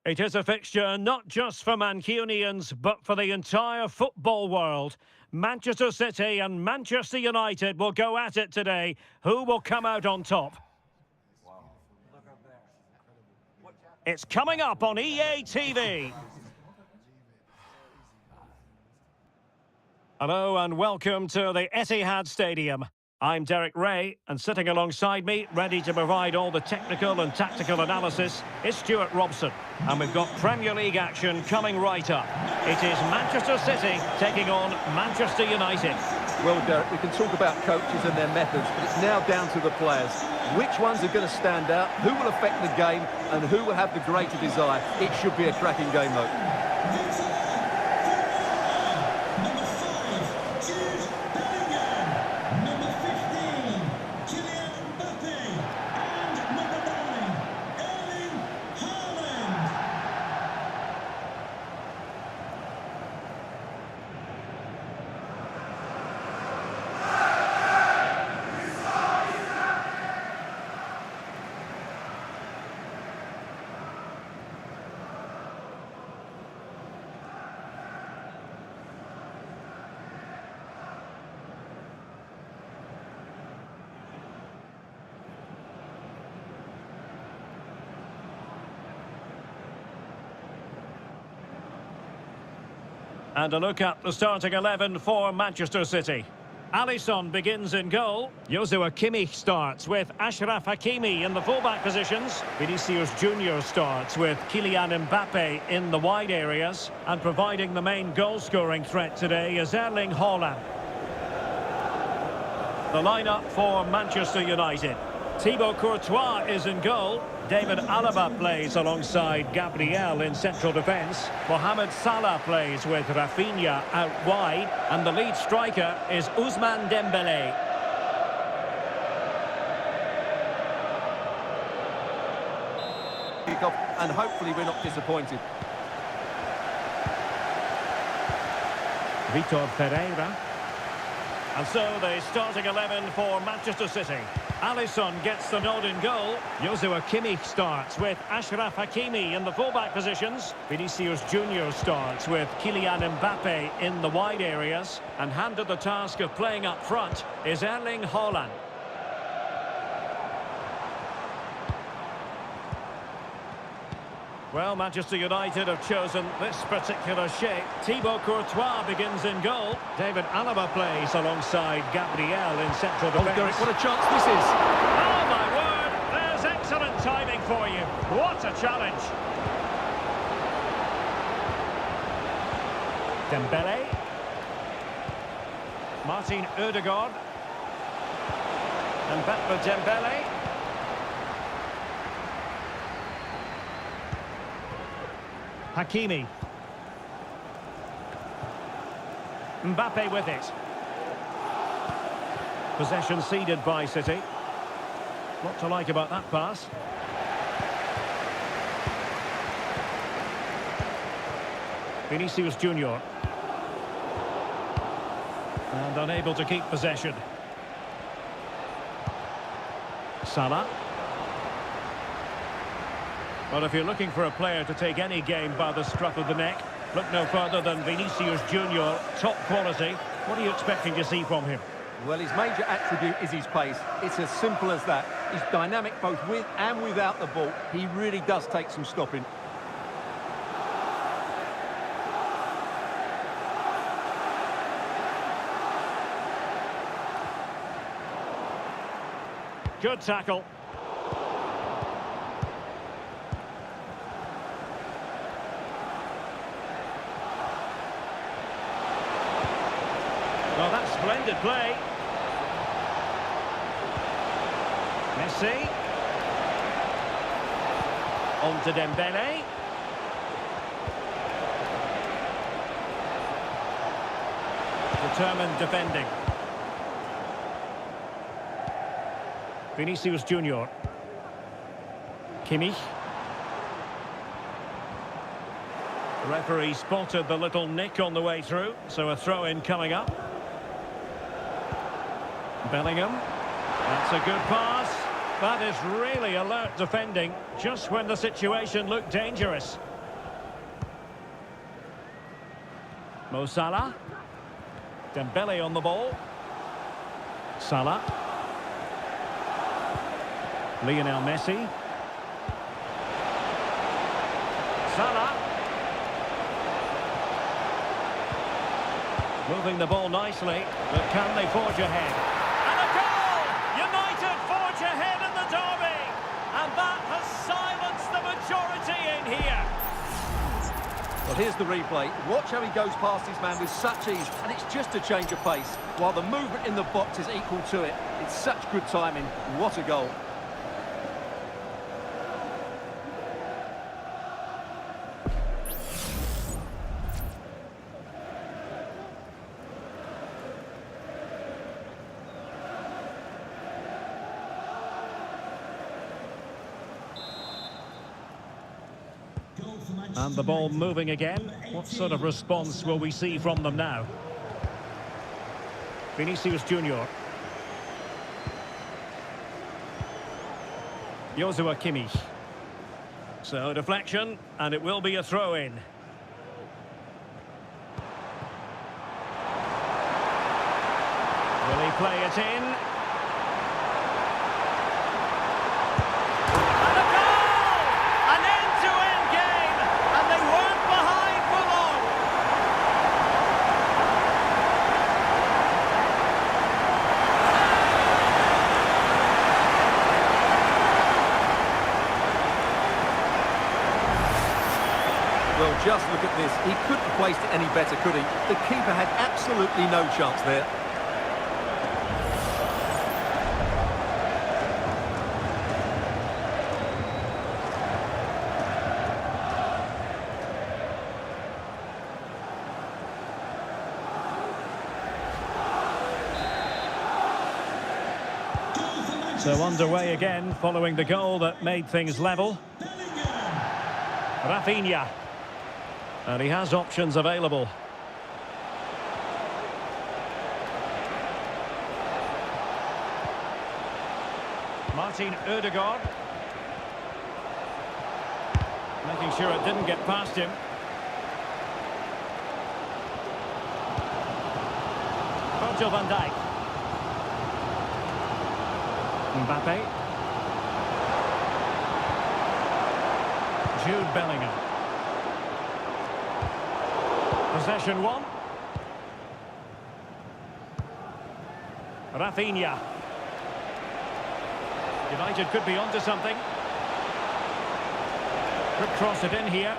It is a fixture not just for Mancunians, but for the entire football world. Manchester City and Manchester United will go at it today. Who will come out on top? It's coming up on EA TV. Hello and welcome to the Etihad Stadium. I'm Derek Ray, and sitting alongside me, ready to provide all the technical and tactical analysis, is Stuart Robson. And we've got Premier League action coming right up. It is Manchester City taking on Manchester United. Well, Derek, we can talk about coaches and their methods, but it's now down to the players. Which ones are going to stand out, who will affect the game, and who will have the greater desire? It should be a cracking game, though. And a look at the starting 11 for Manchester City. Alisson begins in goal. Joshua Kimmich starts with Achraf Hakimi in the fullback positions. Vinicius Junior starts with Kylian Mbappe in the wide areas. And providing the main goal-scoring threat today is Erling Haaland. The lineup for Manchester United. Thibaut Courtois is in goal. David Alaba plays alongside Gabriel in central defence. Mohamed Salah plays with Rafinha out wide. And the lead striker is Ousmane Dembélé. And hopefully we're not disappointed. Vitor Pereira. And so the starting 11 for Manchester City. Alisson gets the nod in goal. Joshua Kimmich starts with Achraf Hakimi in the fullback positions. Vinicius Junior starts with Kylian Mbappe in the wide areas. And handed the task of playing up front is Erling Haaland. Well, Manchester United have chosen this particular shape. Thibaut Courtois begins in goal. David Alaba plays alongside Gabriel in central defence. Oh, Derek, what a chance this is. Oh, my word! There's excellent timing for you. What a challenge. Dembele. Martin Ødegaard. And back for Dembele. Hakimi. Mbappe with it. Possession ceded by City. What to like about that pass? Vinicius Junior. And unable to keep possession. Salah. Well, if you're looking for a player to take any game by the scruff of the neck, look no further than Vinicius Junior, top quality. What are you expecting to see from him? Well, his major attribute is his pace. It's as simple as that. He's dynamic both with and without the ball. He really does take some stopping. Good tackle. Well, that's splendid play. Messi. On to Dembele. Determined defending. Vinicius Junior. Kimmich. The referee spotted the little nick on the way through, so a throw-in coming up. Bellingham. That's a good pass. That is really alert defending, just when the situation looked dangerous. Mo Salah. Dembele on the ball. Salah. Lionel Messi. Salah. Moving the ball nicely, but can they forge ahead? And a goal! United forge ahead in the derby! And that has silenced the majority in here. Well, here's the replay. Watch how he goes past his man with such ease, and it's just a change of pace. While the movement in the box is equal to it. It's such good timing. What a goal. And the ball moving again. What sort of response will we see from them now? Vinicius Junior. Joshua Kimmich. So deflection, and it will be a throw-in. Will he play it in? And a goal! An end-to-end game, and they weren't behind for long. Well, just look at this. He couldn't have placed it any better, could he? The keeper had absolutely no chance there. So underway again, following the goal that made things level. Rafinha. And he has options available. Martin Ødegaard. Making sure it didn't get past him. Virgil van Dijk. Mbappe. Jude Bellingham. Possession one. Rafinha. United could be onto something. Could cross it in here.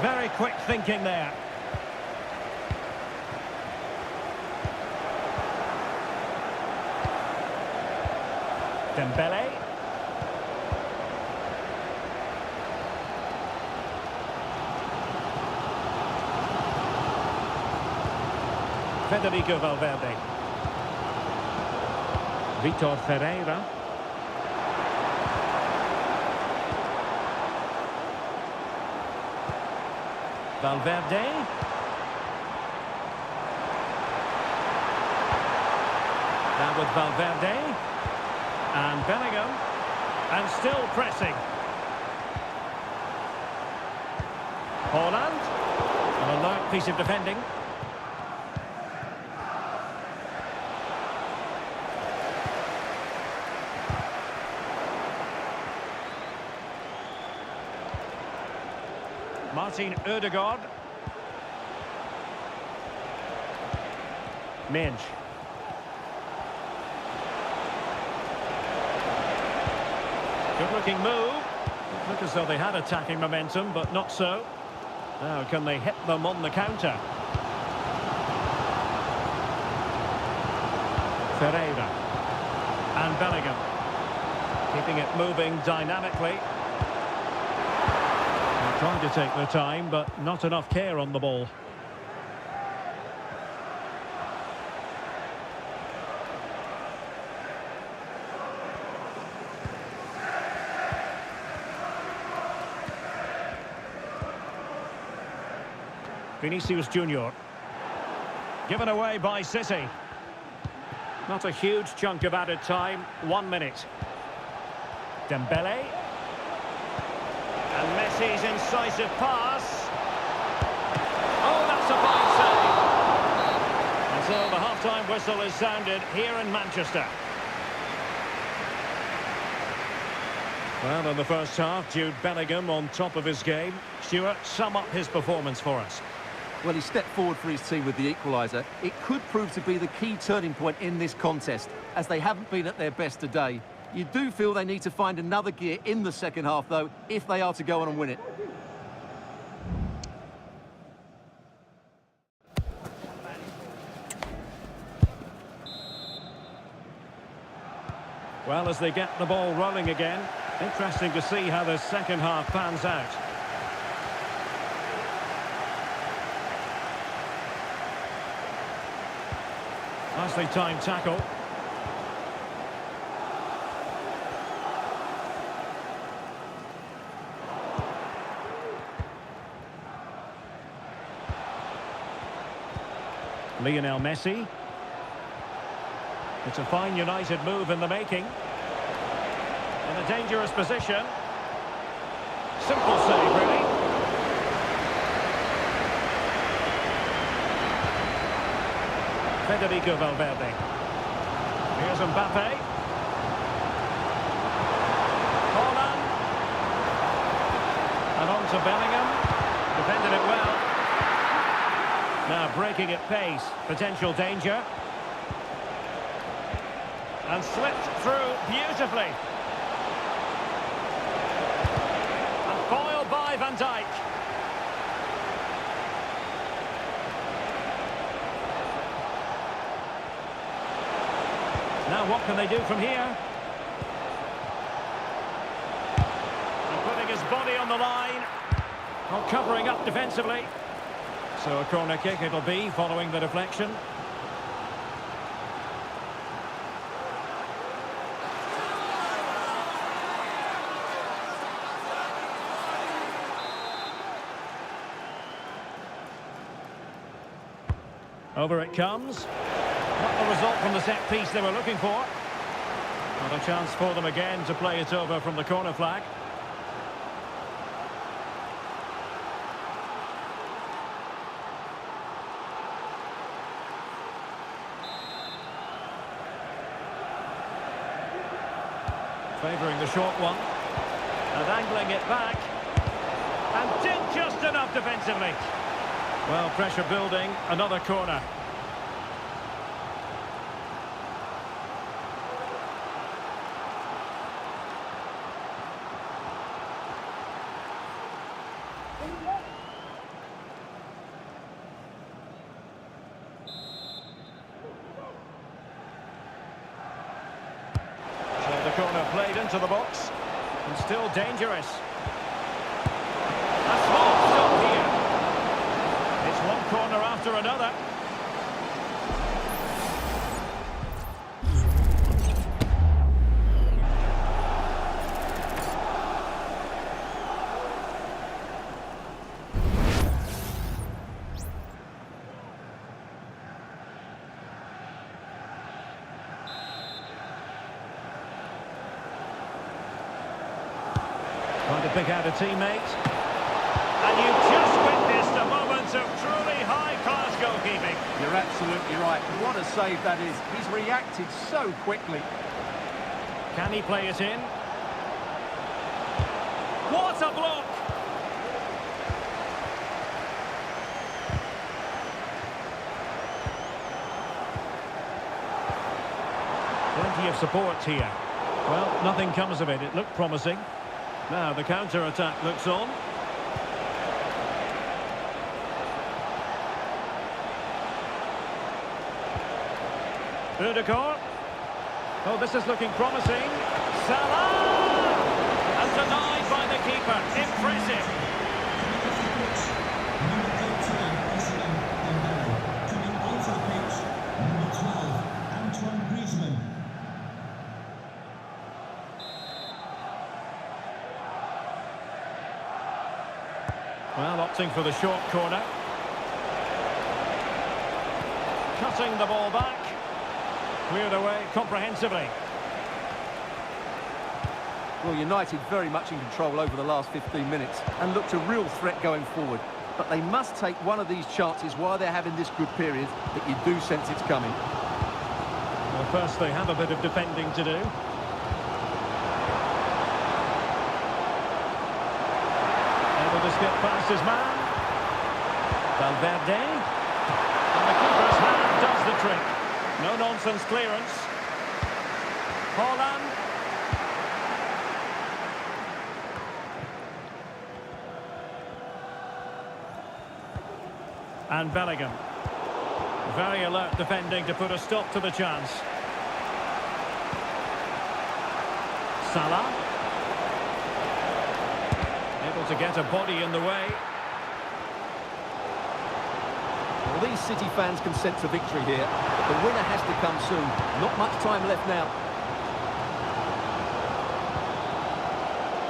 Very quick thinking there. Dembele. Federico Valverde. Vitor Ferreira. Valverde. Now with Valverde. And Bellingham. And still pressing. Haaland. An alert piece of defending. Martin Ødegaard. Minge. Good looking move. Looked as though they had attacking momentum, but not so. Now can they hit them on the counter? Ferreira. And Bellingham. Keeping it moving dynamically. Trying to take their time, but not enough care on the ball. Vinicius Junior. Given away by City. Not a huge chunk of added time. 1 minute. Dembele. And Messi's incisive pass. Oh, that's That's a fine save. And so the half-time whistle is sounded here in Manchester. Well, in the first half, Jude Bellingham on top of his game. Stuart, sum up his performance for us. Well, he stepped forward for his team with the equaliser. It could prove to be the key turning point in this contest, as they haven't been at their best today. You do feel they need to find another gear in the second half, though, if they are to go on and win it. Well, as they get the ball rolling again, interesting to see how the second half pans out. Nicely timed tackle. Lionel Messi. It's a fine United move in the making. In a dangerous position. Simple save, really. Federico Valverde. Here's Mbappe. Haaland. And on to Bellingham. Defended it well. Now breaking at pace. Potential danger. And slipped through beautifully. And foiled by Van Dijk. Now what can they do from here? And putting his body on the line. Not covering up defensively. So a corner kick it'll be following the deflection. Over it comes. Not the result from the set piece they were looking for. Not a chance for them again to play it over from the corner flag. Favouring the short one. And angling it back. And did just enough defensively. Well, pressure building, another corner. So the corner played into the box, and still dangerous. A small stop here. It's one corner after another. Trying to pick out a teammate. And you just witnessed a moment of truly high-class goalkeeping. You're absolutely right. What a save that is. He's reacted so quickly. Can he play it in? What a block! Plenty of support here. Well, nothing comes of it. It looked promising. Now the counter-attack looks on. Udegaard. Oh, this is looking promising. Salah! And denied by the keeper. Impressive. Well, opting for the short corner. Cutting the ball back. Cleared away comprehensively. Well, United very much in control over the last 15 minutes and looked a real threat going forward. but they must take one of these chances while they're having this good period that you do sense it's coming. Well, first they have a bit of defending to do. Able to skip past his man. Valverde. And the keeper's hand does the trick. No-nonsense clearance. Haaland. And Bellingham. Very alert defending to put a stop to the chance. Salah. Able to get a body in the way. Well, these City fans can sense a victory here. The winner has to come soon. Not much time left now.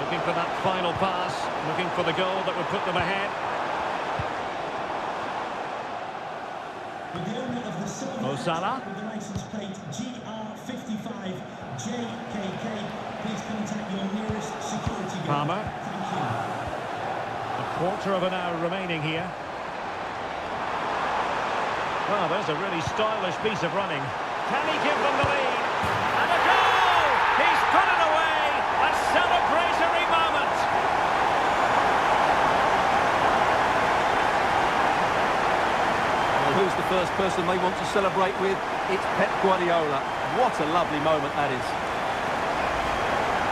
Looking for that final pass. Looking for the goal that would put them ahead. Mo Salah. With the license plate GR55 JKK, please contact your nearest security guard. Palmer. Thank you. A quarter of an hour remaining here. Well, there's a really stylish piece of running. Can he give them the lead? And a goal! He's put it away! A celebratory moment! Who's the first person they want to celebrate with? It's Pep Guardiola. What a lovely moment that is.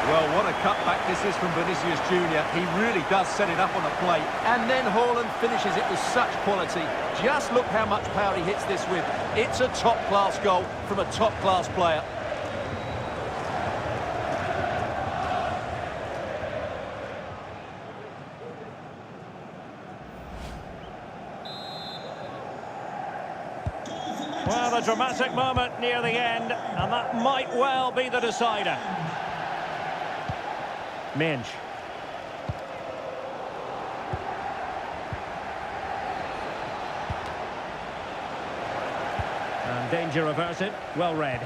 Well, what a cutback this is from Vinicius Jr. He really does set it up on the plate. And then Haaland finishes it with such quality. Just look how much power he hits this with. It's a top-class goal from a top-class player. Well, a dramatic moment near the end, and that might well be the decider. Minge. And danger averted. Well read.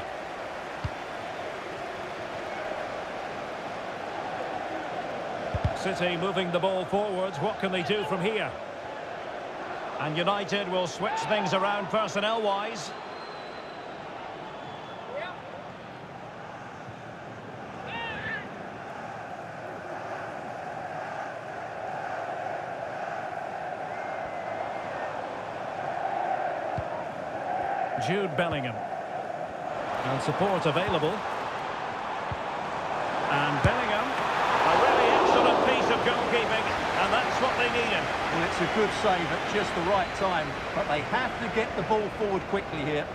City moving the ball forwards. What can they do from here? And United will switch things around personnel-wise. Jude Bellingham. And support available. And Bellingham. A really excellent piece of goalkeeping. And that's what they needed. Well, it's a good save at just the right time, but they have to get the ball forward quickly here.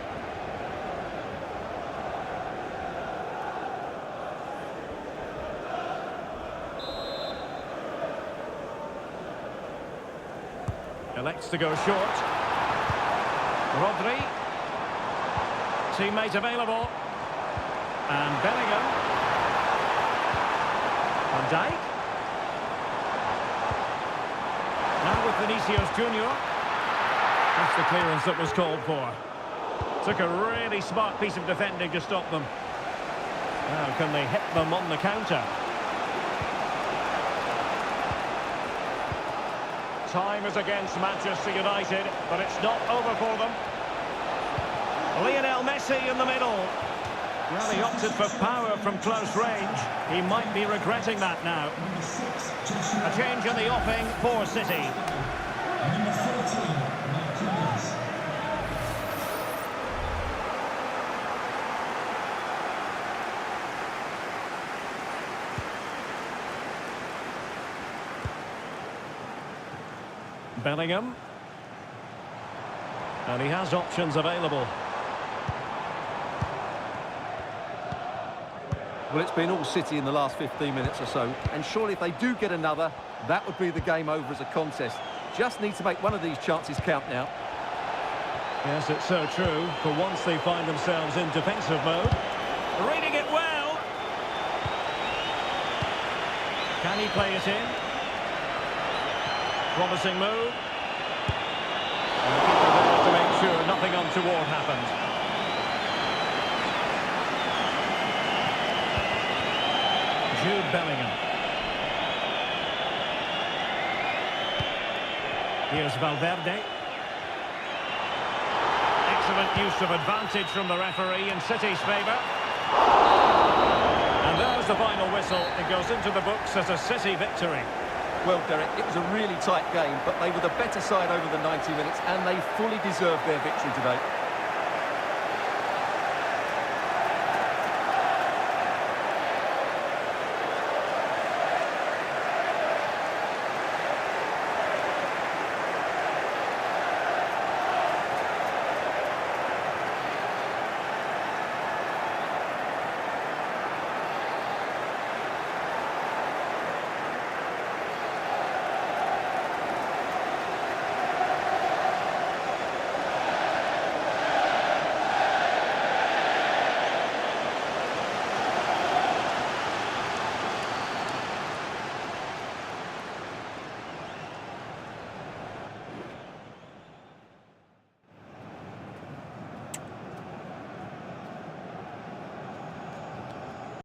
Elects to go short. Rodri. Teammate available. And Bellingham. Van Dijk. Now with Vinicius Jr. That's the clearance that was called for. Took a really smart piece of defending to stop them. Now can they hit them on the counter? Time is against Manchester United, but it's not over for them. Lionel Messi in the middle. Well, he opted for power from close range. He might be regretting that now. A change in the offing for City. Number 13, Marquinhos. Bellingham. And he has options available. Well, it's been all City in the last 15 minutes or so, and surely if they do get another, that would be the game over as a contest. Just need to make one of these chances count now. Yes, it's so true. For once they find themselves in defensive mode. Reading it well. Can he play it in? Promising move. And the keeper there to make sure nothing untoward happened. Jude Bellingham. Here's Valverde. Excellent use of advantage from the referee in City's favour. And there's the final whistle. It goes into the books as a City victory. Well, Derek, it was a really tight game, but they were the better side over the 90 minutes, and they fully deserved their victory today.